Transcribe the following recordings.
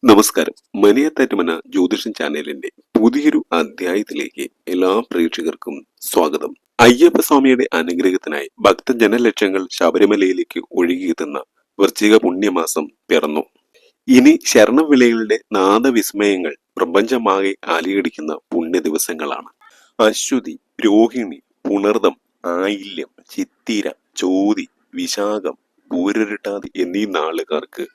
നമസ്കാരം. മനയത്താറ്റുമന ജ്യോതിഷൻ ചാനലിന്റെ പുതിയൊരു അധ്യായത്തിലേക്ക് എല്ലാ പ്രേക്ഷകർക്കും സ്വാഗതം. അയ്യപ്പസ്വാമിയുടെ അനുഗ്രഹത്തിനായി ഭക്തജനലക്ഷങ്ങൾ ശബരിമലയിലേക്ക് ഒഴുകിയെത്തുന്ന വൃശ്ചിക പുണ്യമാസം പിറന്നു. ഇനി ശരണവിളയുടെ നാദവിസ്മയങ്ങൾ പ്രപഞ്ചമാകെ അലയടിക്കുന്ന പുണ്യ ദിവസങ്ങളാണ്. അശ്വതി, രോഹിണി, പുണർദം, ആയില്യം, ചിത്തിര, ചോതി, വിശാഖം, പൂരരുട്ടാതി എന്നീ നാളുകാർക്ക്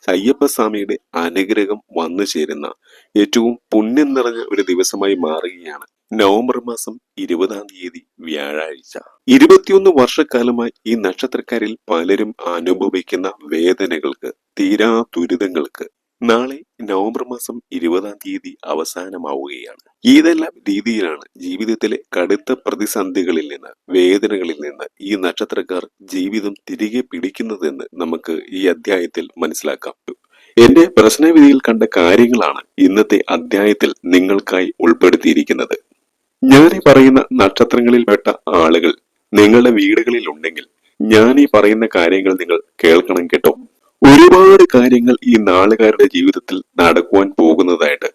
അയ്യപ്പസ്വാമിയുടെ അനുഗ്രഹം വന്നു ചേരുന്ന ഏറ്റവും പുണ്യം നിറഞ്ഞ ഒരു ദിവസമായി മാറുകയാണ് നവംബർ മാസം 20-ാം തീയതി വ്യാഴാഴ്ച. 21 വർഷക്കാലമായി ഈ നക്ഷത്രക്കാരിൽ പലരും അനുഭവിക്കുന്ന വേദനകൾക്ക്, തീരാ ദുരിതങ്ങൾക്ക് നാളെ നവംബർ മാസം 20-ാം തീയതി അവസാനമാവുകയാണ്. ഏതെല്ലാം രീതിയിലാണ് ജീവിതത്തിലെ കടുത്ത പ്രതിസന്ധികളിൽ നിന്ന്, വേദനകളിൽ നിന്ന് ഈ നക്ഷത്രക്കാർ ജീവിതം തിരികെ പിടിക്കുന്നതെന്ന് നമുക്ക് ഈ അധ്യായത്തിൽ മനസ്സിലാക്കാം. എന്റെ പ്രശ്നവിധിയിൽ കണ്ട കാര്യങ്ങളാണ് ഇന്നത്തെ അധ്യായത്തിൽ നിങ്ങൾക്കായി ഉൾപ്പെടുത്തിയിരിക്കുന്നത്. ഞാൻ ഈ പറയുന്ന നക്ഷത്രങ്ങളിൽപ്പെട്ട ആളുകൾ നിങ്ങളുടെ വീടുകളിൽ ഉണ്ടെങ്കിൽ ഞാൻ ഈ പറയുന്ന കാര്യങ്ങൾ നിങ്ങൾ കേൾക്കണം കേട്ടോ. ഒരുപാട് കാര്യങ്ങൾ ഈ നാളുകാരുടെ ജീവിതത്തിൽ നടക്കുവാൻ പോകുന്നതായിട്ട്,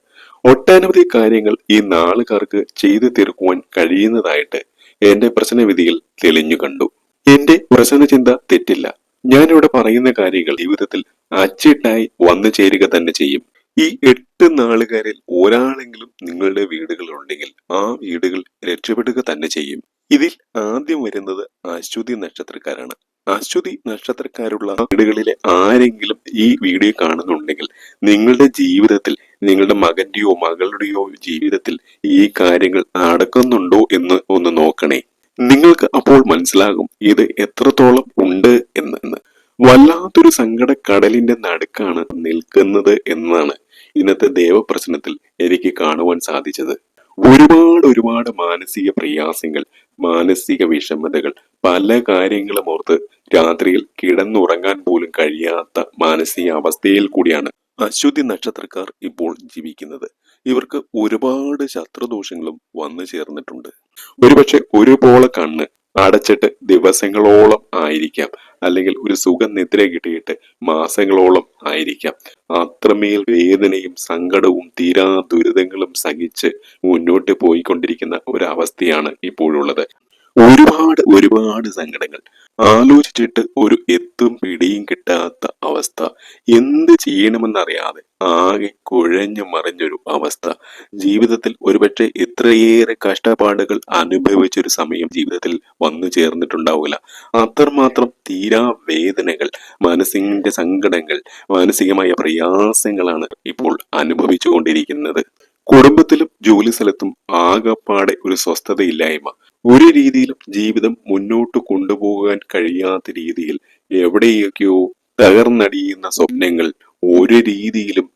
ഒട്ടനവധി കാര്യങ്ങൾ ഈ നാളുകാർക്ക് ചെയ്തു തീർക്കുവാൻ കഴിയുന്നതായിട്ട് എന്റെ പ്രശ്നവിധിയിൽ തെളിഞ്ഞു കണ്ടു. എന്റെ പ്രശ്നചിന്ത തെറ്റില്ല. ഞാനിവിടെ പറയുന്ന കാര്യങ്ങൾ ജീവിതത്തിൽ അച്ചിട്ടായി വന്നു ചേരുക തന്നെ ചെയ്യും. ഈ 8 നാളുകാരിൽ ഒരാളെങ്കിലും നിങ്ങളുടെ വീടുകളുണ്ടെങ്കിൽ ആ വീടുകൾ രക്ഷപ്പെടുക തന്നെ ചെയ്യും. ഇതിൽ ആദ്യം വരുന്നത് അശ്വതി നക്ഷത്രക്കാരാണ്. അശ്വതി നക്ഷത്രക്കാരുള്ള വീടുകളിലെ ആരെങ്കിലും ഈ വീഡിയോ കാണുന്നുണ്ടെങ്കിൽ നിങ്ങളുടെ ജീവിതത്തിൽ, നിങ്ങളുടെ മകന്റെയോ മകളുടെയോ ജീവിതത്തിൽ ഈ കാര്യങ്ങൾ നടക്കുന്നുണ്ടോ എന്ന് ഒന്ന് നോക്കണേ. നിങ്ങൾക്ക് അപ്പോൾ മനസ്സിലാകും ഇത് എത്രത്തോളം ഉണ്ട് എന്ന്. വല്ലാത്തൊരു സങ്കടക്കടലിന്റെ നടുക്കാണ് നിൽക്കുന്നത് എന്നാണ് ഇന്നത്തെ ദേവപ്രശ്നത്തിൽ എനിക്ക് കാണുവാൻ സാധിച്ചത്. ഒരുപാട് മാനസിക പ്രയാസങ്ങൾ, മാനസിക വിഷമതകൾ, പല കാര്യങ്ങളും ഓർത്ത് രാത്രിയിൽ കിടന്നുറങ്ങാൻ പോലും കഴിയാത്ത മാനസിക അവസ്ഥയിൽ കൂടിയാണ് അശ്വതി നക്ഷത്രക്കാർ ഇപ്പോൾ ജീവിക്കുന്നത്. ഇവർക്ക് ഒരുപാട് ശത്രുദോഷങ്ങളും വന്നു ചേർന്നിട്ടുണ്ട്. ഒരുപക്ഷെ ഒരുപോലെ കണ്ണ് അടച്ചിട്ട് ദിവസങ്ങളോളം ആയിരിക്കാം, അല്ലെങ്കിൽ ഒരു സുഖം നിദ്ര കിട്ടിയിട്ട് മാസങ്ങളോളം ആയിരിക്കാം. അത്രമേൽ വേദനയും സങ്കടവും തീരാ ദുരിതങ്ങളും സഹിച്ച് മുന്നോട്ട് പോയിക്കൊണ്ടിരിക്കുന്ന ഒരവസ്ഥയാണ് ഇപ്പോഴുള്ളത്. ഒരുപാട് സങ്കടങ്ങൾ, ആലോചിച്ചിട്ട് ഒരു എത്തും പിടിയും കിട്ടാത്ത അവസ്ഥ, എന്ത് ചെയ്യണമെന്നറിയാതെ ആകെ കുഴഞ്ഞു മറിഞ്ഞൊരു അവസ്ഥ. ജീവിതത്തിൽ ഒരുപക്ഷെ ഇത്രയേറെ കഷ്ടപ്പാടുകൾ അനുഭവിച്ചൊരു സമയം ജീവിതത്തിൽ വന്നു ചേർന്നിട്ടുണ്ടാവില്ല. അത്രമാത്രം തീരാ വേദനകൾ, മനസ്സിന്റെ സങ്കടങ്ങൾ, മാനസികമായ പ്രയാസങ്ങളാണ് ഇപ്പോൾ അനുഭവിച്ചു കൊണ്ടിരിക്കുന്നത്. കുടുംബത്തിലും ജോലി സ്ഥലത്തും ആകപ്പാടെ ഒരു സ്വസ്ഥതയില്ലായ്മ, ഒരു രീതിയിലും ജീവിതം മുന്നോട്ട് കൊണ്ടുപോകാൻ കഴിയാത്ത രീതിയിൽ എവിടെയൊക്കെയോ തകർന്നടിയുന്ന സ്വപ്നങ്ങൾ, ഒരു രീതിയിലും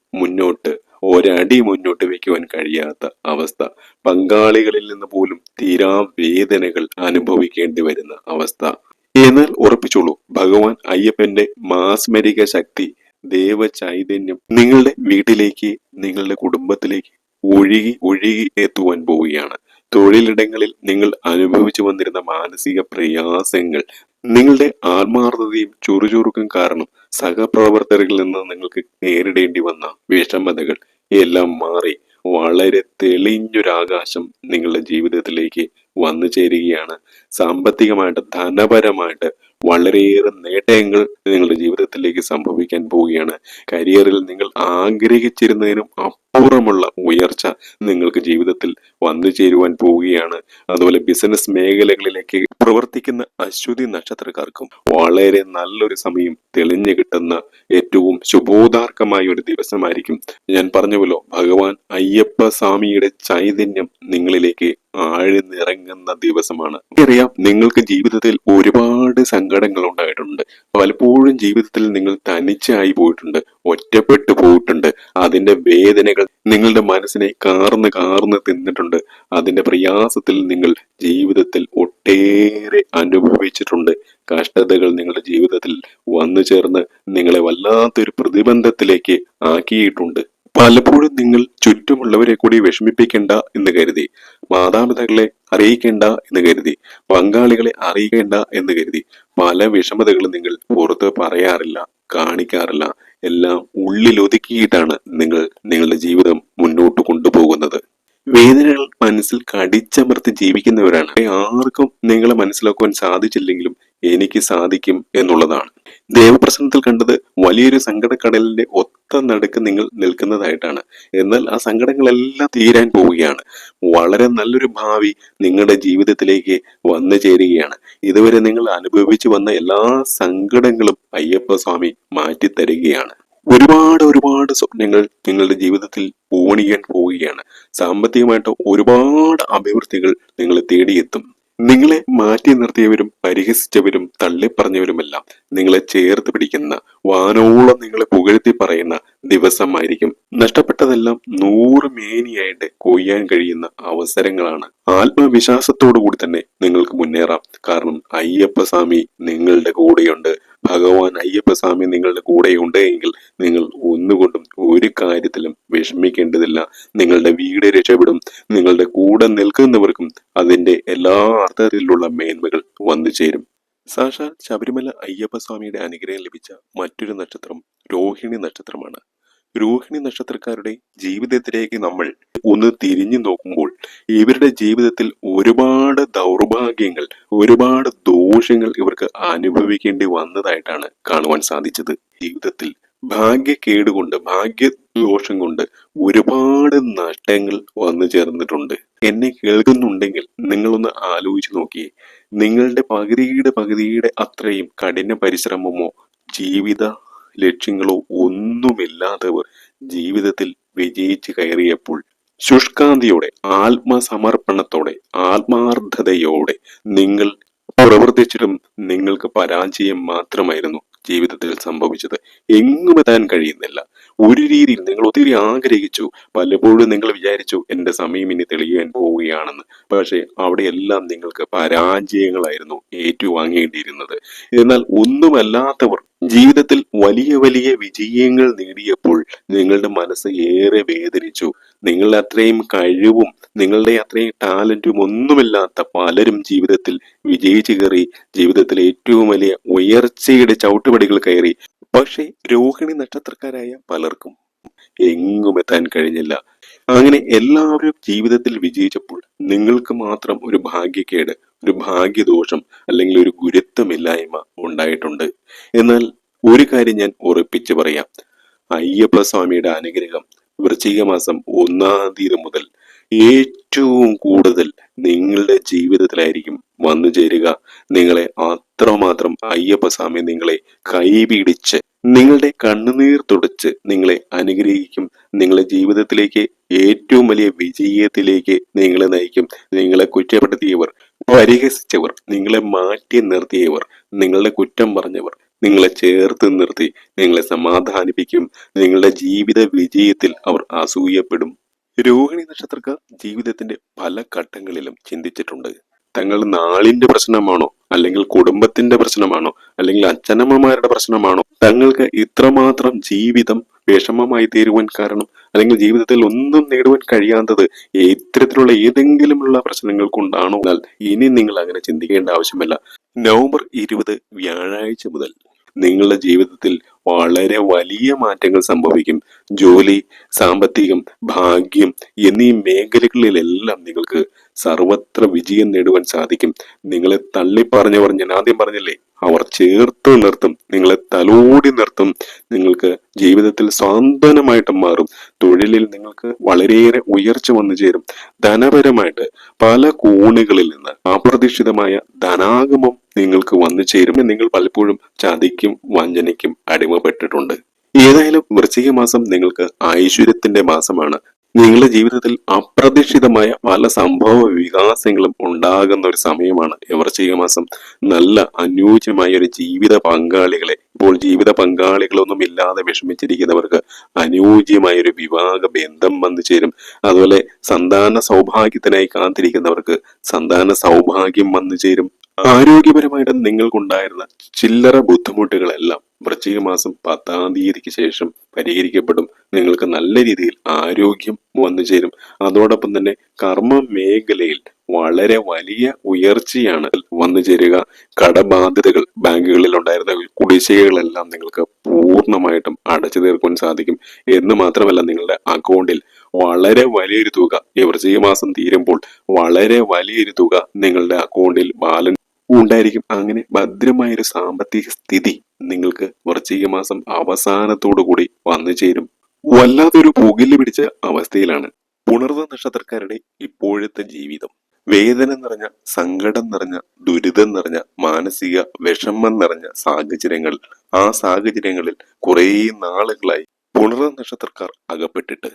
ഒരടി മുന്നോട്ട് വെക്കുവാൻ കഴിയാത്ത അവസ്ഥ, പങ്കാളികളിൽ നിന്ന് പോലും തീരാ വേദനകൾ അനുഭവിക്കേണ്ടി വരുന്ന അവസ്ഥ. എന്നാൽ ഉറപ്പിച്ചോളൂ, ഭഗവാൻ അയ്യപ്പന്റെ മാസ്മരിക ശക്തി, ദേവ ചൈതന്യം നിങ്ങളുടെ വീട്ടിലേക്ക്, നിങ്ങളുടെ കുടുംബത്തിലേക്ക് ഒഴുകി എത്തുവാൻ പോവുകയാണ്. തൊഴിലിടങ്ങളിൽ നിങ്ങൾ അനുഭവിച്ചു വന്നിരുന്ന മാനസിക പ്രയാസങ്ങൾ, നിങ്ങളുടെ ആത്മാർത്ഥതയും ചുറുചുറുക്കും കാരണം സഹപ്രവർത്തകരിൽ നിന്ന് നിങ്ങൾക്ക് നേരിടേണ്ടി വന്ന വിഷമതകൾ എല്ലാം മാറി വളരെ തെളിഞ്ഞൊരാകാശം നിങ്ങളുടെ ജീവിതത്തിലേക്ക് വന്നു ചേരുകയാണ്. സാമ്പത്തികമായിട്ട്, ധനപരമായിട്ട് വളരെയേറെ നേട്ടങ്ങൾ നിങ്ങളുടെ ജീവിതത്തിലേക്ക് സംഭവിക്കാൻ പോവുകയാണ്. കരിയറിൽ നിങ്ങൾ ആഗ്രഹിച്ചിരുന്നതിനും അപ്പുറമുള്ള ഉയർച്ച നിങ്ങൾക്ക് ജീവിതത്തിൽ വന്നു ചേരുവാൻ പോവുകയാണ്. അതുപോലെ ബിസിനസ് മേഖലകളിലേക്ക് പ്രവർത്തിക്കുന്ന അശ്വതി നക്ഷത്രക്കാർക്കും വളരെ നല്ലൊരു സമയം തെളിഞ്ഞു കിട്ടുന്ന ഏറ്റവും ശുഭോദാർക്കമായ ഒരു ദിവസമായിരിക്കും. ഞാൻ പറഞ്ഞുവല്ലോ, ഭഗവാൻ അയ്യപ്പ സ്വാമിയുടെ ചൈതന്യം നിങ്ങളിലേക്ക് ആഴ്ന്നിറങ്ങുന്ന ദിവസമാണ്. അറിയാം, നിങ്ങൾക്ക് ജീവിതത്തിൽ ഒരുപാട് സങ്കടങ്ങൾ ഉണ്ടായിട്ടുണ്ട്. പലപ്പോഴും ജീവിതത്തിൽ നിങ്ങൾ തനിച്ചായി പോയിട്ടുണ്ട്, ഒറ്റപ്പെട്ടു പോയിട്ടുണ്ട്. അതിന്റെ വേദനകൾ നിങ്ങളുടെ മനസ്സിനെ കാർന്ന് തിന്നിട്ടുണ്ട്. അതിന്റെ പ്രയാസത്തിൽ നിങ്ങൾ ജീവിതത്തിൽ ഒട്ടേറെ അനുഭവിച്ചിട്ടുണ്ട്. കഷ്ടതകൾ നിങ്ങളുടെ ജീവിതത്തിൽ വന്നു ചേർന്ന് നിങ്ങളെ വല്ലാത്തൊരു പ്രതിബന്ധത്തിലേക്ക് ആക്കിയിട്ടുണ്ട്. പലപ്പോഴും നിങ്ങൾ ചുറ്റുമുള്ളവരെ കൂടി വിഷമിപ്പിക്കണ്ട എന്ന് കരുതി മാതാപിതാക്കളെ അറിയിക്കേണ്ട എന്ന് കരുതി, പങ്കാളികളെ അറിയിക്കേണ്ട എന്ന് കരുതി പല വിഷമതകളും നിങ്ങൾ പുറത്ത് പറയാറില്ല, കാണിക്കാറില്ല. എല്ലാം ഉള്ളിലൊതുക്കിയിട്ടാണ് നിങ്ങൾ നിങ്ങളുടെ ജീവിതം മുന്നോട്ട് കൊണ്ടുപോകുന്നത്. വേദനകൾ മനസ്സിൽ കടിച്ചമർത്തി ജീവിക്കുന്നവരാണ്. ആർക്കും നിങ്ങളെ മനസ്സിലാക്കുവാൻ സാധിച്ചില്ലെങ്കിലും എനിക്ക് സാധിക്കും എന്നുള്ളതാണ്. ദേവപ്രസന്നത്തിൽ കണ്ടത് വലിയൊരു സങ്കടക്കടലിന്റെ ഒത്ത നടുക്ക് നിങ്ങൾ നിൽക്കുന്നതായിട്ടാണ്. എന്നാൽ ആ സങ്കടങ്ങളെല്ലാം തീരാൻ പോവുകയാണ്. വളരെ നല്ലൊരു ഭാവി നിങ്ങളുടെ ജീവിതത്തിലേക്ക് വന്നു ചേരുകയാണ്. ഇതുവരെ നിങ്ങൾ അനുഭവിച്ചു വന്ന എല്ലാ സങ്കടങ്ങളും അയ്യപ്പ സ്വാമി മാറ്റിത്തരികയാണ്. ഒരുപാട് സ്വപ്നങ്ങൾ നിങ്ങളുടെ ജീവിതത്തിൽ പൂവണിയാൻ പോവുകയാണ്. സാമ്പത്തികമായിട്ട് ഒരുപാട് അഭിവൃദ്ധികൾ നിങ്ങളെ തേടിയെത്തും. നിങ്ങളെ മാറ്റി നിർത്തിയവരും പരിഹസിച്ചവരും തള്ളിപ്പറഞ്ഞവരുമെല്ലാം നിങ്ങളെ ചേർത്ത് പിടിക്കുന്ന, വാനോളം നിങ്ങളെ പുകഴ്ത്തി പറയുന്ന ദിവസമായിരിക്കും. നഷ്ടപ്പെട്ടതെല്ലാം 100 മേനിയായിട്ട് കൊയ്യാൻ കഴിയുന്ന അവസരങ്ങളാണ്. ആത്മവിശ്വാസത്തോടു കൂടി തന്നെ നിങ്ങൾക്ക് മുന്നേറാം. കാരണം അയ്യപ്പ സ്വാമി നിങ്ങളുടെ കൂടെയുണ്ട്. ഭഗവാൻ അയ്യപ്പ സ്വാമി നിങ്ങളുടെ കൂടെയുണ്ട് എങ്കിൽ നിങ്ങൾ ഒന്നുകൊണ്ടും ഒരു കാര്യത്തിലും വിഷമിക്കേണ്ടതില്ല. നിങ്ങളുടെ വീട് രക്ഷപ്പെടും. നിങ്ങളുടെ കൂടെ നിൽക്കുന്നവർക്കും അതിന്റെ എല്ലാ അർത്ഥത്തിലുള്ള മേന്മകൾ വന്നു ചേരും. സാക്ഷാൽ ശബരിമല അയ്യപ്പ സ്വാമിയുടെ അനുഗ്രഹം ലഭിച്ച മറ്റൊരു നക്ഷത്രം രോഹിണി നക്ഷത്രമാണ്. രോഹിണി നക്ഷത്രക്കാരുടെ ജീവിതത്തിലേക്ക് നമ്മൾ ഒന്ന് തിരിഞ്ഞു നോക്കുമ്പോൾ ഇവരുടെ ജീവിതത്തിൽ ഒരുപാട് ദൗർഭാഗ്യങ്ങൾ, ഒരുപാട് ദോഷങ്ങൾ ഇവർക്ക് അനുഭവിക്കേണ്ടി വന്നതായിട്ടാണ് കാണുവാൻ സാധിച്ചത്. ജീവിതത്തിൽ ഭാഗ്യക്കേടുകൊണ്ട്, ഭാഗ്യദോഷം കൊണ്ട് ഒരുപാട് നഷ്ടങ്ങൾ വന്നു ചേർന്നിട്ടുണ്ട്. എന്നെ കേൾക്കുന്നുണ്ടെങ്കിൽ നിങ്ങളൊന്ന് ആലോചിച്ച് നോക്കിയേ. നിങ്ങളുടെ പകുതിയുടെ അത്രയും കഠിന പരിശ്രമമോ ജീവിത ലക്ഷ്യങ്ങളോ ഒന്നുമില്ലാത്തവർ ജീവിതത്തിൽ വിജയിച്ച് കയറിയപ്പോൾ ശുഷ്കാന്തിയോടെ, ആത്മസമർപ്പണത്തോടെ, ആത്മാർത്ഥതയോടെ നിങ്ങൾ പ്രവർത്തിച്ചിട്ടും നിങ്ങൾക്ക് പരാജയം മാത്രമായിരുന്നു ജീവിതത്തിൽ സംഭവിച്ചത്. എങ്ങും എത്താൻ കഴിയുന്നില്ല. ഒരു രീതിയിൽ നിങ്ങൾ ഒത്തിരി ആഗ്രഹിച്ചു. പലപ്പോഴും നിങ്ങൾ വിചാരിച്ചു എന്റെ സമയം ഇനി തെളിയാൻ പോവുകയാണെന്ന്. പക്ഷെ അവിടെയെല്ലാം നിങ്ങൾക്ക് പരാജയങ്ങളായിരുന്നു ഏറ്റുവാങ്ങേണ്ടിയിരുന്നത്. എന്നാൽ ഒന്നുമല്ലാത്തവർ ജീവിതത്തിൽ വലിയ വിജയങ്ങൾ നേടിയപ്പോൾ നിങ്ങളുടെ മനസ്സ് ഏറെ വേദനിച്ചു. നിങ്ങളുടെ അത്രയും കഴിവും നിങ്ങളുടെ അത്രയും ടാലന്റും ഒന്നുമില്ലാത്ത പലരും ജീവിതത്തിൽ വിജയിച്ചു കയറി, ജീവിതത്തിലെ ഏറ്റവും വലിയ ഉയർച്ചയുടെ ചവിട്ടുപടികൾ കയറി. പക്ഷെ രോഹിണി നക്ഷത്രക്കാരായ പലർക്കും എങ്ങും എത്താൻ കഴിഞ്ഞില്ല. അങ്ങനെ എല്ലാവരും ജീവിതത്തിൽ വിജയിച്ചപ്പോൾ നിങ്ങൾക്ക് മാത്രം ഒരു ഭാഗ്യക്കേട്, ഒരു ഭാഗ്യദോഷം അല്ലെങ്കിൽ ഒരു ഗുരുത്വമില്ലായ്മ ഉണ്ടായിട്ടുണ്ട്. എന്നാൽ ഒരു കാര്യം ഞാൻ ഉറപ്പിച്ചു പറയാം, അയ്യപ്പ സ്വാമിയുടെ അനുഗ്രഹം വൃശ്ചിക മാസം 1-ാം തീയതി മുതൽ ഏറ്റവും കൂടുതൽ നിങ്ങളുടെ ജീവിതത്തിലായിരിക്കും വന്നു ചേരുക. നിങ്ങളെ അത്രമാത്രം അയ്യപ്പ സ്വാമി നിങ്ങളെ കൈപിടിച്ച്, നിങ്ങളുടെ കണ്ണുനീർ തുടച്ച് നിങ്ങളെ അനുഗ്രഹിക്കും. നിങ്ങളെ ജീവിതത്തിലേക്ക് ഏറ്റവും വലിയ വിജയത്തിലേക്ക് നിങ്ങളെ നയിക്കും. നിങ്ങളെ കുറ്റപ്പെടുത്തിയവർ, പരിഹസിച്ചവർ, നിങ്ങളെ മാറ്റി നിർത്തിയവർ, നിങ്ങളുടെ കുറ്റം പറഞ്ഞവർ നിങ്ങളെ ചേർത്ത് നിർത്തി നിങ്ങളെ സമാധാനിപ്പിക്കും. നിങ്ങളുടെ ജീവിത വിജയത്തിൽ അവർ അസൂയപ്പെടും. രോഹിണി നക്ഷത്രക്കാർ ജീവിതത്തിന്റെ പല ഘട്ടങ്ങളിലും ചിന്തിച്ചിട്ടുണ്ട്. തങ്ങൾ നാളിന്റെ പ്രശ്നമാണോ, അല്ലെങ്കിൽ കുടുംബത്തിന്റെ പ്രശ്നമാണോ, അല്ലെങ്കിൽ അച്ഛനമ്മമാരുടെ പ്രശ്നമാണോ തങ്ങൾക്ക് ഇത്രമാത്രം ജീവിതം വിഷമമായി തീരുവാൻ കാരണം, അല്ലെങ്കിൽ ജീവിതത്തിൽ ഒന്നും നേടുവാൻ കഴിയാത്തത് ഇത്തരത്തിലുള്ള ഏതെങ്കിലുമുള്ള പ്രശ്നങ്ങൾ കൊണ്ടാണോ? എന്നാൽ ഇനി നിങ്ങൾ അങ്ങനെ ചിന്തിക്കേണ്ട ആവശ്യമില്ല. നവംബർ 20 വ്യാഴാഴ്ച മുതൽ നിങ്ങളുടെ ജീവിതത്തിൽ വളരെ വലിയ മാറ്റങ്ങൾ സംഭവിക്കും. ജോലി, സാമ്പത്തികം, ഭാഗ്യം എന്നീ മേഖലകളിലെല്ലാം നിങ്ങൾക്ക് സർവത്ര വിജയം നേടുവാൻ സാധിക്കും. നിങ്ങളെ തള്ളിപ്പറഞ്ഞവർ, ഞാൻ ആദ്യം പറഞ്ഞില്ലേ, അവർ ചേർത്ത് നിർത്തും, നിങ്ങളെ തലോടി നിർത്തും. നിങ്ങൾക്ക് ജീവിതത്തിൽ സാന്ത്വനമായിട്ട് മാറും. തൊഴിലിൽ നിങ്ങൾക്ക് വളരെയേറെ ഉയർച്ച വന്നു ചേരും. ധനപരമായിട്ട് പല കോണുകളിൽ നിന്ന് അപ്രതീക്ഷിതമായ ധനാഗമം നിങ്ങൾക്ക് വന്നു ചേരും. നിങ്ങൾ പലപ്പോഴും ചതിക്കും വഞ്ചനയ്ക്കും അടിമപ്പെട്ടിട്ടുണ്ട്. ഏതായാലും വൃശ്ചിക മാസം നിങ്ങൾക്ക് ഐശ്വര്യത്തിന്റെ മാസമാണ്. നിങ്ങളുടെ ജീവിതത്തിൽ അപ്രതീക്ഷിതമായ പല സംഭവ വികാസങ്ങളും ഉണ്ടാകുന്ന ഒരു സമയമാണ് വൃശ്ചിക മാസം. നല്ല അനുയോജ്യമായ ഒരു ജീവിത പങ്കാളികളെ, ഇപ്പോൾ ജീവിത പങ്കാളികളൊന്നും ഇല്ലാതെ വിഷമിച്ചിരിക്കുന്നവർക്ക് അനുയോജ്യമായ ഒരു വിവാഹ ബന്ധം വന്നു ചേരും. അതുപോലെ സന്താന സൗഭാഗ്യത്തിനായി കാത്തിരിക്കുന്നവർക്ക് സന്താന സൗഭാഗ്യം വന്നു ചേരും. ആരോഗ്യപരമായിട്ട് നിങ്ങൾക്കുണ്ടായിരുന്ന ചില്ലറ ബുദ്ധിമുട്ടുകളെല്ലാം വൃശ്ചിക മാസം 10-ാം തീയതിക്ക് ശേഷം പരിഹരിക്കപ്പെടും. നിങ്ങൾക്ക് നല്ല രീതിയിൽ ആരോഗ്യം വന്നു ചേരും. അതോടൊപ്പം തന്നെ കർമ്മ മേഖലയിൽ വളരെ വലിയ ഉയർച്ചയാണ് വന്നു ചേരുക. കടബാധ്യതകൾ, ബാങ്കുകളിൽ ഉണ്ടായിരുന്ന കുടിശ്ശികകളെല്ലാം നിങ്ങൾക്ക് പൂർണ്ണമായിട്ടും അടച്ചു തീർക്കുവാൻ സാധിക്കും. എന്ന് മാത്രമല്ല, നിങ്ങളുടെ അക്കൗണ്ടിൽ വളരെ വലിയൊരു തുക ഈ വൃശ്ചിക മാസം തീരുമ്പോൾ വളരെ വലിയൊരു തുക നിങ്ങളുടെ അക്കൗണ്ടിൽ ബാലൻസ് ഉണ്ടായിരിക്കും. അങ്ങനെ ഭദ്രമായൊരു സാമ്പത്തിക സ്ഥിതി നിങ്ങൾക്ക് വൃശ്ചിക മാസം അവസാനത്തോടു കൂടി വന്നു ചേരും. വല്ലാതൊരു പുകില് പിടിച്ച അവസ്ഥയിലാണ് പുണർന്ന നക്ഷത്രക്കാരുടെ ഇപ്പോഴത്തെ ജീവിതം. വേദന നിറഞ്ഞ, സങ്കടം നിറഞ്ഞ, ദുരിതം നിറഞ്ഞ, മാനസിക വിഷമം നിറഞ്ഞ സാഹചര്യങ്ങൾ. ആ സാഹചര്യങ്ങളിൽ കുറേ നാളുകളായി പുണർന്ന നക്ഷത്രക്കാർ അകപ്പെട്ടിട്ട്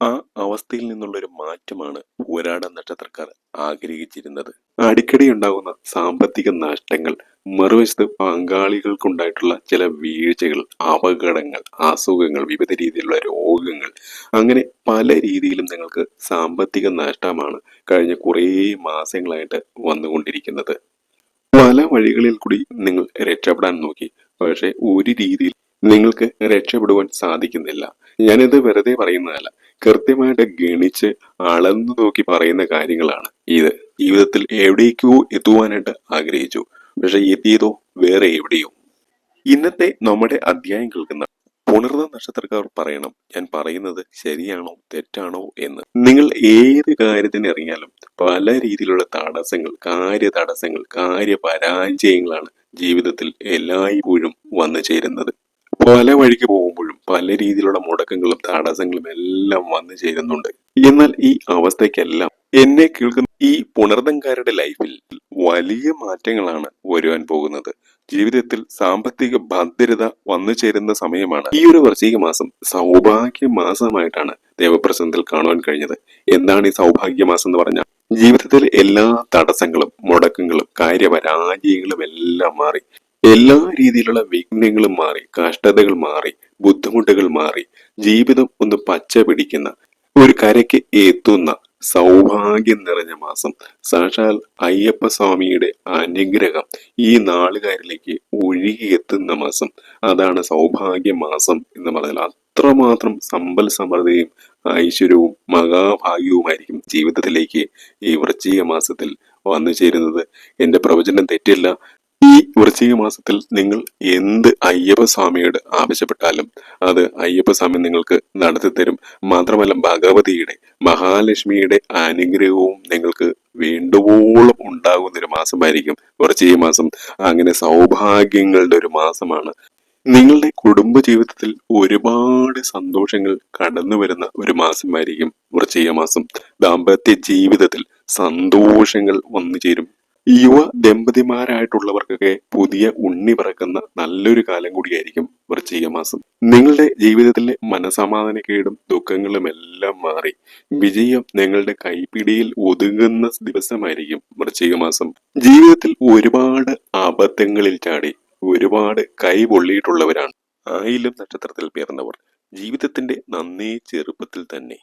ആ അവസ്ഥയിൽ നിന്നുള്ള ഒരു മാറ്റമാണ് പൂരാട നക്ഷത്രക്കാർ ആഗ്രഹിച്ചിരുന്നത്. അടിക്കടി ഉണ്ടാകുന്ന സാമ്പത്തിക നഷ്ടങ്ങൾ, മറുവശത്ത് പങ്കാളികൾക്കുണ്ടായിട്ടുള്ള ചില വീഴ്ചകൾ, അപകടങ്ങൾ, അസുഖങ്ങൾ, വിവിധ രീതിയിലുള്ള രോഗങ്ങൾ, അങ്ങനെ പല രീതിയിലും നിങ്ങൾക്ക് സാമ്പത്തിക നഷ്ടമാണ് കഴിഞ്ഞ കുറേ മാസങ്ങളായിട്ട് വന്നുകൊണ്ടിരിക്കുന്നത്. പല വഴികളിൽ കൂടി നിങ്ങൾ രക്ഷപ്പെടാൻ നോക്കി, പക്ഷെ ഒരു രീതിയിൽ നിങ്ങൾക്ക് രക്ഷപ്പെടുവാൻ സാധിക്കുന്നില്ല. ഞാനിത് വെറുതെ പറയുന്നതല്ല, കൃത്യമായിട്ട് ഗണിച്ച് അളന്നു നോക്കി പറയുന്ന കാര്യങ്ങളാണ് ഇത്. ജീവിതത്തിൽ എവിടേക്കോ എത്തുവാനായിട്ട് ആഗ്രഹിച്ചു, പക്ഷെ എത്തിയതോ വേറെ എവിടെയോ. ഇന്നത്തെ നമ്മുടെ അധ്യായം കേൾക്കുന്ന പുണർന്ന നക്ഷത്രക്കാർ പറയണം, ഞാൻ പറയുന്നത് ശരിയാണോ തെറ്റാണോ എന്ന്. നിങ്ങൾ ഏത് കാര്യത്തിന് ഇറങ്ങിയാലും പല രീതിയിലുള്ള തടസ്സങ്ങൾ, കാര്യ തടസ്സങ്ങൾ, കാര്യപരാജയങ്ങളാണ് ജീവിതത്തിൽ എല്ലായ്പ്പോഴും വന്നു ചേരുന്നത്. പല വഴിക്ക് പോകുമ്പോഴും പല രീതിയിലുള്ള മുടക്കങ്ങളും തടസ്സങ്ങളും എല്ലാം വന്നു ചേരുന്നുണ്ട്. എന്നാൽ ഈ അവസ്ഥയ്ക്കെല്ലാം എന്നെ കേൾക്കുന്ന ഈ പുണർദംകാരുടെ ലൈഫിൽ വലിയ മാറ്റങ്ങളാണ് വരുവാൻ പോകുന്നത്. ജീവിതത്തിൽ സാമ്പത്തിക ഭദ്രത വന്നു ചേരുന്ന സമയമാണ്. ഈ ഒരു വൃശ്ചിക മാസം സൗഭാഗ്യ മാസമായിട്ടാണ് ദേവപ്രസന്നത്തിൽ കാണുവാൻ കഴിഞ്ഞത്. എന്താണ് ഈ സൗഭാഗ്യ മാസം എന്ന് പറഞ്ഞാൽ? ജീവിതത്തിൽ എല്ലാ തടസ്സങ്ങളും, മുടക്കങ്ങളും, കാര്യപരാജയങ്ങളും എല്ലാം മാറി, എല്ലാ രീതിയിലുള്ള വിഘ്നങ്ങളും മാറി, കഷ്ടതകൾ മാറി, ബുദ്ധിമുട്ടുകൾ മാറി, ജീവിതം ഒന്ന് പച്ച പിടിക്കുന്ന, ഒരു കരയ്ക്ക് എത്തുന്ന സൗഭാഗ്യം നിറഞ്ഞ മാസം. സാക്ഷാൽ അയ്യപ്പ സ്വാമിയുടെ അനുഗ്രഹം ഈ നാളുകാരിലേക്ക് ഒഴുകിയെത്തുന്ന മാസം. അതാണ് സൗഭാഗ്യ മാസം എന്ന് പറഞ്ഞാൽ. അത്രമാത്രം സമ്പൽ സമൃദ്ധിയും ഐശ്വര്യവും മഹാഭാഗ്യവുമായിരിക്കും ജീവിതത്തിലേക്ക് ഈ വൃശ്ചിക മാസത്തിൽ വന്നു ചേരുന്നത്. എന്റെ പ്രവചനം തെറ്റില്ല. ഈ വൃശ്ചിക മാസത്തിൽ നിങ്ങൾ എന്ത് അയ്യപ്പ സ്വാമിയോട് ആവശ്യപ്പെട്ടാലും അത് അയ്യപ്പ സ്വാമി നിങ്ങൾക്ക് നടത്തി തരും. മാത്രമല്ല, ഭഗവതിയുടെ, മഹാലക്ഷ്മിയുടെ അനുഗ്രഹവും നിങ്ങൾക്ക് വേണ്ടുവോളം ഉണ്ടാകുന്ന ഒരു മാസമായിരിക്കും വൃശ്ചിക മാസം. അങ്ങനെ സൗഭാഗ്യങ്ങളുടെ ഒരു മാസമാണ്. നിങ്ങളുടെ കുടുംബ ജീവിതത്തിൽ ഒരുപാട് സന്തോഷങ്ങൾ കടന്നു വരുന്ന ഒരു മാസമായിരിക്കും വൃശ്ചിക മാസം. ദാമ്പത്യ ജീവിതത്തിൽ സന്തോഷങ്ങൾ വന്നു ചേരും. യുവ ദമ്പതിമാരായിട്ടുള്ളവർക്കൊക്കെ പുതിയ ഉണ്ണി പിറക്കുന്ന നല്ലൊരു കാലം കൂടിയായിരിക്കും വൃശ്ചിക മാസം. നിങ്ങളുടെ ജീവിതത്തിലെ മനസമാധാനക്കേടും ദുഃഖങ്ങളും എല്ലാം മാറി വിജയം നിങ്ങളുടെ കൈപ്പിടിയിൽ ഒതുങ്ങുന്ന ദിവസമായിരിക്കും വൃശ്ചിക മാസം. ജീവിതത്തിൽ ഒരുപാട് അബദ്ധങ്ങളിൽ ചാടി ഒരുപാട് കൈ പൊള്ളിയിട്ടുള്ളവരാണ് ആയില്യം നക്ഷത്രത്തിൽ പിറന്നവർ. ജീവിതത്തിന്റെ നന്നേ ചെറുപ്പത്തിൽ തന്നെ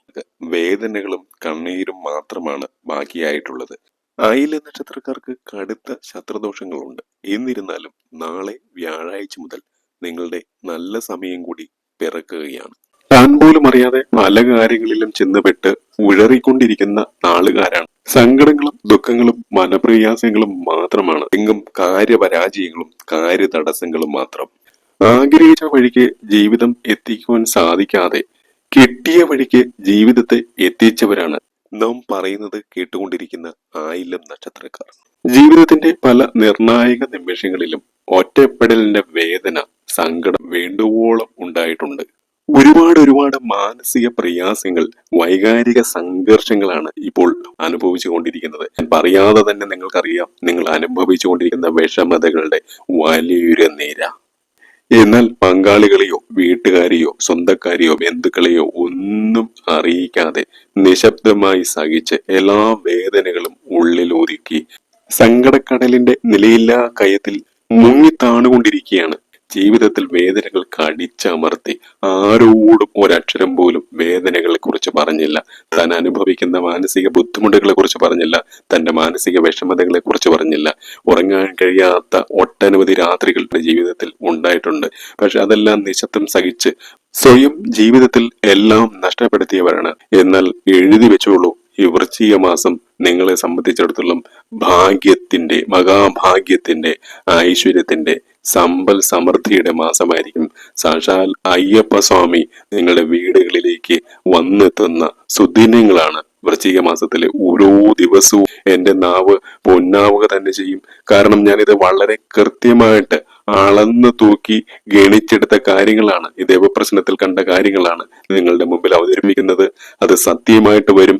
വേദനകളും കണ്ണീരും മാത്രമാണ് ബാക്കിയായിട്ടുള്ളത്. ആയില്യ നക്ഷത്രക്കാർക്ക് കടുത്ത ശത്രുദോഷങ്ങളുണ്ട്. എന്നിരുന്നാലും നാളെ വ്യാഴാഴ്ച മുതൽ നിങ്ങളുടെ നല്ല സമയം കൂടി പിറക്കുകയാണ്. താൻ പോലും അറിയാതെ പല കാര്യങ്ങളിലും ചെന്നുപെട്ട് ഉഴറിക്കൊണ്ടിരിക്കുന്ന നാളുകാരാണ്. സങ്കടങ്ങളും ദുഃഖങ്ങളും മനപ്രയാസങ്ങളും മാത്രമാണ്. എങ്കും കാര്യപരാജയങ്ങളും കാര്യതടസ്സങ്ങളും മാത്രം. ആഗ്രഹിച്ച വഴിക്ക് ജീവിതം എത്തിക്കുവാൻ സാധിക്കാതെ കിട്ടിയ വഴിക്ക് ജീവിതത്തെ എത്തിച്ചവരാണ് നാം പറയുന്നത് കേട്ടുകൊണ്ടിരിക്കുന്ന ആയില്യം നക്ഷത്രക്കാർ. ജീവിതത്തിന്റെ പല നിർണായക നിമിഷങ്ങളിലും ഒറ്റപ്പെടലിന്റെ വേദന, സങ്കടം വേണ്ടുവോളം ഉണ്ടായിട്ടുണ്ട്. ഒരുപാട് മാനസിക പ്രയാസങ്ങൾ, വൈകാരിക സംഘർഷങ്ങളാണ് ഇപ്പോൾ അനുഭവിച്ചു കൊണ്ടിരിക്കുന്നത്. ഞാൻ പറയാതെ തന്നെ നിങ്ങൾക്കറിയാം, നിങ്ങൾ അനുഭവിച്ചു കൊണ്ടിരിക്കുന്ന വിഷമതകളുടെ വലിയൊരു നിര. എന്നാൽ പങ്കാളികളെയോ വീട്ടുകാരെയോ സ്വന്തക്കാരെയോ ബന്ധുക്കളെയോ ഒന്നും അറിയിക്കാതെ നിശബ്ദമായി സഹിച്ച് എല്ലാ വേദനകളും ഉള്ളിൽ ഒതുക്കി സങ്കടക്കടലിന്റെ നിലയില്ലാ കയത്തിൽ മുങ്ങിത്താണുകൊണ്ടിരിക്കുകയാണ് ജീവിതത്തിൽ വേദനകൾ കടിച്ചമർത്തി ആരോടും ഒരക്ഷരം പോലും വേദനകളെ കുറിച്ച് പറഞ്ഞില്ല. താൻ അനുഭവിക്കുന്ന മാനസിക ബുദ്ധിമുട്ടുകളെ കുറിച്ച് പറഞ്ഞില്ല. തന്റെ മാനസിക വിഷമതകളെ കുറിച്ച് പറഞ്ഞില്ല. ഉറങ്ങാൻ കഴിയാത്ത ഒട്ടനവധി രാത്രികളുടെ ജീവിതത്തിൽ ഉണ്ടായിട്ടുണ്ട്. പക്ഷെ അതെല്ലാം നിശബ്ദം സഹിച്ച് സ്വയം ജീവിതത്തിൽ എല്ലാം നഷ്ടപ്പെടുത്തിയവരാണ്. എന്നാൽ എഴുതി വെച്ചോളൂ, ഈ വൃശ്ചിക മാസം നിങ്ങളെ സംബന്ധിച്ചിടത്തോളം ഭാഗ്യത്തിന്റെ, മഹാഭാഗ്യത്തിന്റെ, ഐശ്വര്യത്തിന്റെ, സമ്പൽ സമൃദ്ധിയുടെ മാസമായിരിക്കും. സാക്ഷാൽ അയ്യപ്പ സ്വാമി നിങ്ങളുടെ വീടുകളിലേക്ക് വന്നെത്തുന്ന സുദിനങ്ങളാണ് വൃശ്ചിക മാസത്തിലെ ഓരോ ദിവസവും. എന്റെ നാവ് പൊന്നാവുക തന്നെ ചെയ്യും. കാരണം ഞാനിത് വളരെ കൃത്യമായിട്ട് അളന്ന് തൂക്കി ഗണിച്ചെടുത്ത കാര്യങ്ങളാണ്, ഈ ദേവപ്രശ്നത്തിൽ കണ്ട കാര്യങ്ങളാണ് നിങ്ങളുടെ മുമ്പിൽ അവതരിപ്പിക്കുന്നത്. അത് സത്യമായിട്ട് വരും.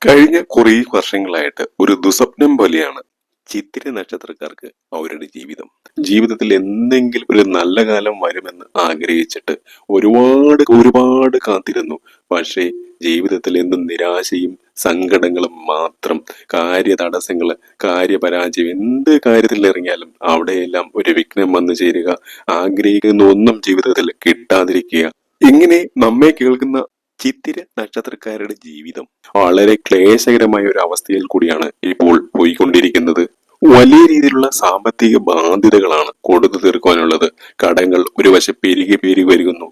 കഴിഞ്ഞ കുറേ വർഷങ്ങളായിട്ട് ഒരു ദുസ്വപ്നം പോലെയാണ് ചിത്തിര നക്ഷത്രക്കാർക്ക് അവരുടെ ജീവിതം. ജീവിതത്തിൽ എന്തെങ്കിലും ഒരു നല്ല കാലം വരുമെന്ന് ആഗ്രഹിച്ചിട്ട് ഒരുപാട് കാത്തിരുന്നു. പക്ഷേ ജീവിതത്തിൽ എന്നും നിരാശയും സങ്കടങ്ങളും മാത്രം. തടസ്സങ്ങള്, കാര്യപരാജയം, എന്ത് കാര്യത്തിൽ ഇറങ്ങിയാലും അവിടെയെല്ലാം ഒരു വിഘ്നം വന്നു ചേരുക, ആഗ്രഹിക്കുന്ന ഒന്നും ജീവിതത്തിൽ കിട്ടാതിരിക്കുക. ഇങ്ങനെ നമ്മെ കേൾക്കുന്ന ചിത്തിര നക്ഷത്രക്കാരുടെ ജീവിതം വളരെ ക്ലേശകരമായ ഒരു അവസ്ഥയിൽ കൂടിയാണ് ഇപ്പോൾ പോയിക്കൊണ്ടിരിക്കുന്നത്. വലിയ രീതിയിലുള്ള സാമ്പത്തിക ബാധ്യതകളാണ് കൊടുത്തു തീർക്കാനുള്ളത്. കടങ്ങൾ ഒരു വശം പെരുകി വരുന്നു.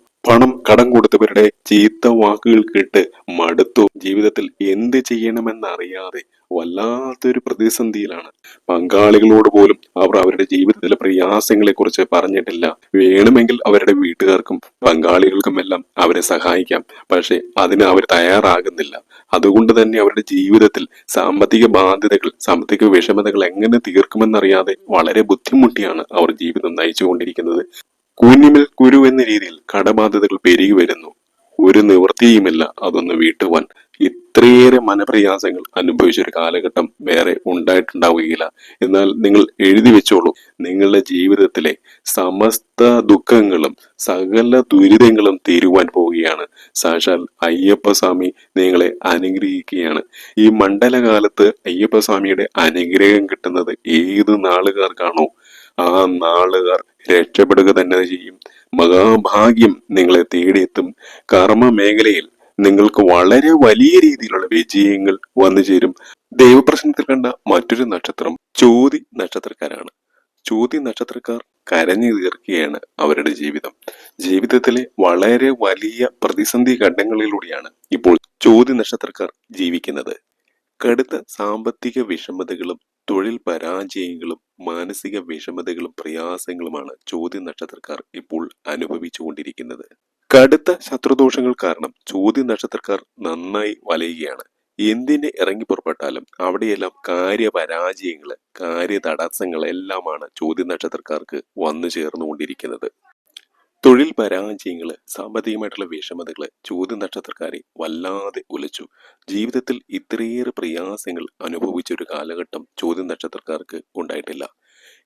കടം കൊടുത്തവരുടെ ചീത്ത വാക്കുകൾ കേട്ട് മടുത്തു. ജീവിതത്തിൽ എന്ത് ചെയ്യണമെന്നറിയാതെ വല്ലാത്തൊരു പ്രതിസന്ധിയിലാണ്. പങ്കാളികളോട് പോലും അവർ അവരുടെ ജീവിതത്തിലെ പ്രയാസങ്ങളെ കുറിച്ച് പറഞ്ഞിട്ടില്ല. വേണമെങ്കിൽ അവരുടെ വീട്ടുകാർക്കും പങ്കാളികൾക്കുമെല്ലാം അവരെ സഹായിക്കാം. പക്ഷെ അതിന് അവർ തയ്യാറാകുന്നില്ല. അതുകൊണ്ട് തന്നെ അവരുടെ ജീവിതത്തിൽ സാമ്പത്തിക വിഷമതകൾ എങ്ങനെ തീർക്കുമെന്നറിയാതെ വളരെ ബുദ്ധിമുട്ടിയാണ് അവർ ജീവിതം നയിച്ചുകൊണ്ടിരിക്കുന്നത്. കൂനിമിൽ കുരു എന്ന രീതിയിൽ കടബാധ്യതകൾ പെരുകി വരുന്നു. ഒരു നിവൃത്തിയുമില്ല അതൊന്ന് വീട്ടുവാൻ. ഇത്രയേറെ മനപ്രയാസങ്ങൾ അനുഭവിച്ചൊരു കാലഘട്ടം വേറെ ഉണ്ടായിട്ടുണ്ടാവുകയില്ല. എന്നാൽ നിങ്ങൾ എഴുതി വെച്ചോളൂ, നിങ്ങളുടെ ജീവിതത്തിലെ സമസ്ത ദുഃഖങ്ങളും സകല ദുരിതങ്ങളും തീരുവാൻ പോവുകയാണ്. സാക്ഷാൽ അയ്യപ്പസ്വാമി നിങ്ങളെ അനുഗ്രഹിക്കുകയാണ്. ഈ മണ്ഡലകാലത്ത് അയ്യപ്പസ്വാമിയുടെ അനുഗ്രഹം കിട്ടുന്നത് ഏത് നാളുകാർക്കാണോ ആ നാളുകാർ രക്ഷപ്പെടുക തന്നെ ചെയ്യും. മഹാഭാഗ്യം നിങ്ങളെ തേടിയെത്തും. കർമ്മ മേഖലയിൽ നിങ്ങൾക്ക് വളരെ വലിയ രീതിയിലുള്ള വിജയങ്ങൾ വന്നു ചേരും. ദൈവപ്രശ്നത്തിൽ കണ്ട മറ്റൊരു നക്ഷത്രം ചോതി നക്ഷത്രക്കാരാണ്. ചോതി നക്ഷത്രക്കാർ കരഞ്ഞു തീർക്കുകയാണ് അവരുടെ ജീവിതം. ജീവിതത്തിലെ വളരെ വലിയ പ്രതിസന്ധി ഘട്ടങ്ങളിലൂടെയാണ് ഇപ്പോൾ ചോതി നക്ഷത്രക്കാർ ജീവിക്കുന്നത്. കടുത്ത സാമ്പത്തിക വിഷമതകളും തൊഴിൽ പരാജയങ്ങളും മാനസിക വിഷമതകളും പ്രയാസങ്ങളുമാണ് ചോദ്യ നക്ഷത്രക്കാർ ഇപ്പോൾ അനുഭവിച്ചുകൊണ്ടിരിക്കുന്നത്. കടുത്ത ശത്രുദോഷങ്ങൾ കാരണം ചോദ്യ നക്ഷത്രക്കാർ നന്നായി വലയുകയാണ്. എന്തിന് ഇറങ്ങി പുറപ്പെട്ടാലും അവിടെയെല്ലാം കാര്യപരാജയങ്ങള്, തടസ്സങ്ങൾ എല്ലാമാണ് ചോദ്യ നക്ഷത്രക്കാർക്ക് വന്നു ചേർന്നുകൊണ്ടിരിക്കുന്നത്. തൊഴിൽ പരാജയങ്ങള്, സാമ്പത്തികമായിട്ടുള്ള വിഷമതകള് ചോദ്യ നക്ഷത്രക്കാരെ വല്ലാതെ ഉലച്ചു. ജീവിതത്തിൽ ഇത്രയേറെ പ്രയാസങ്ങൾ അനുഭവിച്ച ഒരു കാലഘട്ടം ചോദ്യ നക്ഷത്രക്കാർക്ക് ഉണ്ടായിട്ടില്ല.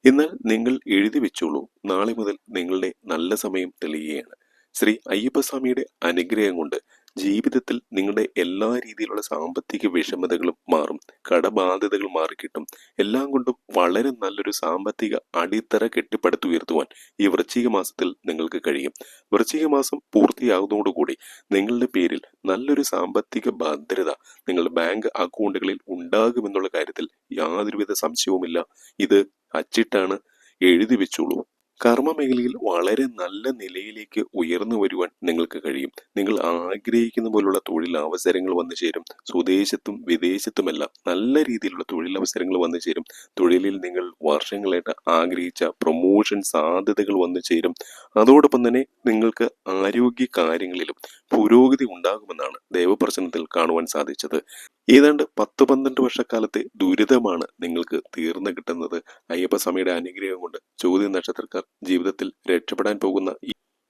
എന്നാൽ നിങ്ങൾ എഴുതി വെച്ചോളൂ, നാളെ മുതൽ നിങ്ങളുടെ നല്ല സമയം തെളിയുകയാണ്. ശ്രീ അയ്യപ്പസ്വാമിയുടെ അനുഗ്രഹം കൊണ്ട് ജീവിതത്തിൽ നിങ്ങളുടെ എല്ലാ രീതിയിലുള്ള സാമ്പത്തിക വിഷമതകളും മാറും. കടബാധ്യതകൾ മാറിക്കിട്ടും. എല്ലാം കൊണ്ടും വളരെ നല്ലൊരു സാമ്പത്തിക അടിത്തറ കെട്ടിപ്പടുത്തുയർത്തുവാൻ ഈ വൃശ്ചിക മാസത്തിൽ നിങ്ങൾക്ക് കഴിയും. വൃശ്ചിക മാസം പൂർത്തിയാകുന്നതോടുകൂടി നിങ്ങളുടെ പേരിൽ നല്ലൊരു സാമ്പത്തിക ഭദ്രത നിങ്ങളുടെ ബാങ്ക് അക്കൗണ്ടുകളിൽ ഉണ്ടാകുമെന്നുള്ള കാര്യത്തിൽ യാതൊരുവിധ സംശയവുമില്ല. ഇത് അച്ചിട്ടാണ്, എഴുതി വെച്ചോളൂ. കർമ്മ മേഖലയിൽ വളരെ നല്ല നിലയിലേക്ക് ഉയർന്നു വരുവാൻ നിങ്ങൾക്ക് കഴിയും. നിങ്ങൾ ആഗ്രഹിക്കുന്ന പോലുള്ള തൊഴിലവസരങ്ങൾ വന്നു ചേരും. സ്വദേശത്തും വിദേശത്തുമെല്ലാം നല്ല രീതിയിലുള്ള തൊഴിലവസരങ്ങൾ വന്നു ചേരും. തൊഴിലിൽ നിങ്ങൾ വർഷങ്ങളായിട്ട് ആഗ്രഹിച്ച പ്രൊമോഷൻ സാധ്യതകൾ വന്നു ചേരും. അതോടൊപ്പം തന്നെ നിങ്ങൾക്ക് ആരോഗ്യ കാര്യങ്ങളിലും പുരോഗതി ഉണ്ടാകുമെന്നാണ് ദേവപ്രശ്നത്തിൽ കാണുവാൻ സാധിച്ചത്. ഏതാണ്ട് 10-12 വർഷക്കാലത്തെ ദുരിതമാണ് നിങ്ങൾക്ക് തീർന്നു കിട്ടുന്നത്. അയ്യപ്പസ്വാമിയുടെ അനുഗ്രഹം കൊണ്ട് ചോദ്യ നക്ഷത്രക്കാർ ജീവിതത്തിൽ രക്ഷപ്പെടാൻ പോകുന്ന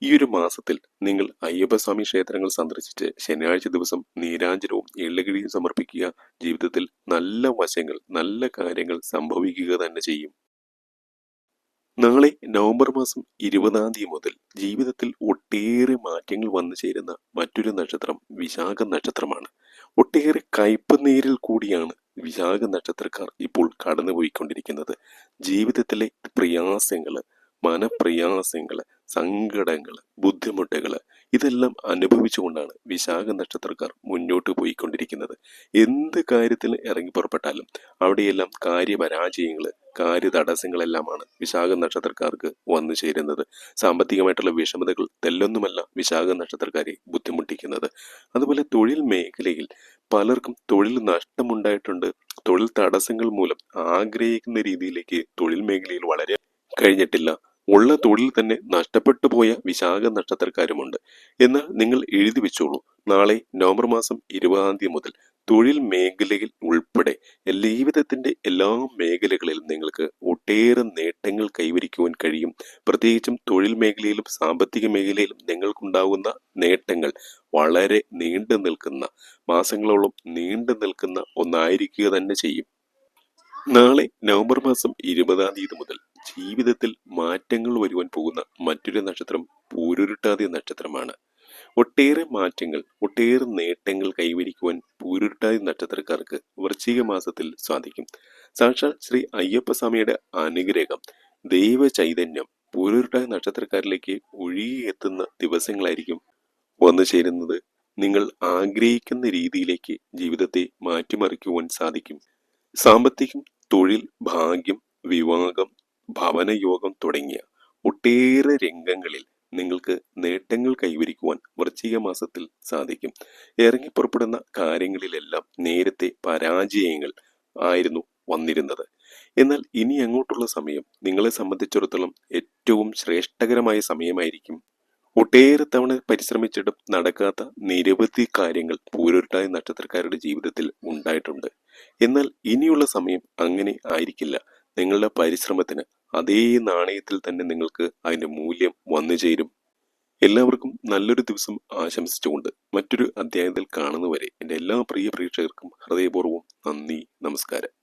ഈ ഒരു മാസത്തിൽ നിങ്ങൾ അയ്യപ്പസ്വാമി ക്ഷേത്രങ്ങൾ സന്ദർശിച്ച് ശനിയാഴ്ച ദിവസം നീരാഞ്ജനവും എള്ളുകിഴിയും സമർപ്പിക്കുക. ജീവിതത്തിൽ നല്ല വശങ്ങൾ, നല്ല കാര്യങ്ങൾ സംഭവിക്കുക തന്നെ ചെയ്യും. നാളെ നവംബർ മാസം 20-ാം തീയതി മുതൽ ജീവിതത്തിൽ ഒട്ടേറെ മാറ്റങ്ങൾ വന്നു ചേരുന്ന മറ്റൊരു നക്ഷത്രം വിശാഖ നക്ഷത്രമാണ്. ഒട്ടേറെ കയ്പ് നീരിൽ കൂടിയാണ് വിശാഖ നക്ഷത്രക്കാർ ഇപ്പോൾ കടന്നുപോയിക്കൊണ്ടിരിക്കുന്നത്. ജീവിതത്തിലെ പ്രയാസങ്ങള്, മനപ്രയാസങ്ങള്, സങ്കടങ്ങള്, ബുദ്ധിമുട്ടുകള് ഇതെല്ലാം അനുഭവിച്ചുകൊണ്ടാണ് വിശാഖ നക്ഷത്രക്കാർ മുന്നോട്ട് പോയിക്കൊണ്ടിരിക്കുന്നത്. എന്ത് കാര്യത്തിന് ഇറങ്ങി പുറപ്പെട്ടാലും അവിടെയെല്ലാം കാര്യപരാജയങ്ങള്, കാര്യതടസ്സങ്ങളെല്ലാമാണ് വിശാഖ നക്ഷത്രക്കാർക്ക് വന്നു ചേരുന്നത്. സാമ്പത്തികമായിട്ടുള്ള വിഷമതകൾ തെല്ലൊന്നുമല്ല വിശാഖ നക്ഷത്രക്കാരെ ബുദ്ധിമുട്ടിക്കുന്നത്. അതുപോലെ തൊഴിൽ മേഖലയിൽ പലർക്കും തൊഴിൽ നഷ്ടമുണ്ടായിട്ടുണ്ട്. തൊഴിൽ തടസ്സങ്ങൾ മൂലം ആഗ്രഹിക്കുന്ന രീതിയിലേക്ക് തൊഴിൽ മേഖലയിൽ വളരെ കഴിഞ്ഞിട്ടില്ല. ഉള്ള തൊഴിൽ തന്നെ നഷ്ടപ്പെട്ടു പോയ വിശാഖ നക്ഷത്രക്കാരുമുണ്ട്. എന്നാൽ നിങ്ങൾ എഴുതി വെച്ചോളൂ, നാളെ നവംബർ മാസം 20 മുതൽ തൊഴിൽ മേഖലയിൽ ഉൾപ്പെടെ ജീവിതത്തിന്റെ എല്ലാ മേഖലകളിലും നിങ്ങൾക്ക് ഒട്ടേറെ നേട്ടങ്ങൾ കൈവരിക്കുവാൻ കഴിയും. പ്രത്യേകിച്ചും തൊഴിൽ മേഖലയിലും സാമ്പത്തിക മേഖലയിലും നിങ്ങൾക്കുണ്ടാകുന്ന നേട്ടങ്ങൾ വളരെ നീണ്ടു നിൽക്കുന്ന, മാസങ്ങളോളം നീണ്ടു നിൽക്കുന്ന ഒന്നായിരിക്കുക തന്നെ ചെയ്യും. നാളെ നവംബർ മാസം 20 മുതൽ ജീവിതത്തിൽ മാറ്റങ്ങൾ വരുവാൻ പോകുന്ന മറ്റൊരു നക്ഷത്രം പൂരുരുട്ടാതി നക്ഷത്രമാണ്. ഒട്ടേറെ മാറ്റങ്ങൾ, ഒട്ടേറെ നേട്ടങ്ങൾ കൈവരിക്കുവാൻ പൂരുരുട്ടാതി നക്ഷത്രക്കാർക്ക് വൃശ്ചിക മാസത്തിൽ സാധിക്കും. സാക്ഷാൽ ശ്രീ അയ്യപ്പസ്വാമിയുടെ അനുഗ്രഹം, ദൈവ ചൈതന്യം പൂരുരുട്ടാതി നക്ഷത്രക്കാരിലേക്ക് ഒഴുകിയെത്തുന്ന ദിവസങ്ങളായിരിക്കും വന്നു ചേരുന്നത്. നിങ്ങൾ ആഗ്രഹിക്കുന്ന രീതിയിലേക്ക് ജീവിതത്തെ മാറ്റിമറിക്കുവാൻ സാധിക്കും. സാമ്പത്തികം, തൊഴിൽ, ഭാഗ്യം, വിവാഹം, ഭവനയോഗം തുടങ്ങിയ ഒട്ടേറെ രംഗങ്ങളിൽ നിങ്ങൾക്ക് നേട്ടങ്ങൾ കൈവരിക്കുവാൻ വൃശ്ചിക മാസത്തിൽ സാധിക്കും. ഇറങ്ങിപ്പുറപ്പെടുന്ന കാര്യങ്ങളിലെല്ലാം നേരത്തെ പരാജയങ്ങൾ ആയിരുന്നു വന്നിരുന്നത്. എന്നാൽ ഇനി അങ്ങോട്ടുള്ള സമയം നിങ്ങളെ സംബന്ധിച്ചിടത്തോളം ഏറ്റവും ശ്രേഷ്ഠകരമായ സമയമായിരിക്കും. ഒട്ടേറെ തവണ പരിശ്രമിച്ചിട്ടും നടക്കാത്ത നിരവധി കാര്യങ്ങൾ പൂരുരുട്ടായ നക്ഷത്രക്കാരുടെ ജീവിതത്തിൽ ഉണ്ടായിട്ടുണ്ട്. എന്നാൽ ഇനിയുള്ള സമയം അങ്ങനെ ആയിരിക്കില്ല. നിങ്ങളുടെ പരിശ്രമത്തിന് അതേ നാണയത്തിൽ തന്നെ നിങ്ങൾക്ക് അതിന്റെ മൂല്യം വന്നു ചേരും. എല്ലാവർക്കും നല്ലൊരു ദിവസം ആശംസിച്ചുകൊണ്ട് മറ്റൊരു അധ്യായത്തിൽ കാണുന്നവരെ എൻ്റെ എല്ലാ പ്രിയ പ്രേക്ഷകർക്കും ഹൃദയപൂർവ്വം നന്ദി, നമസ്കാരം.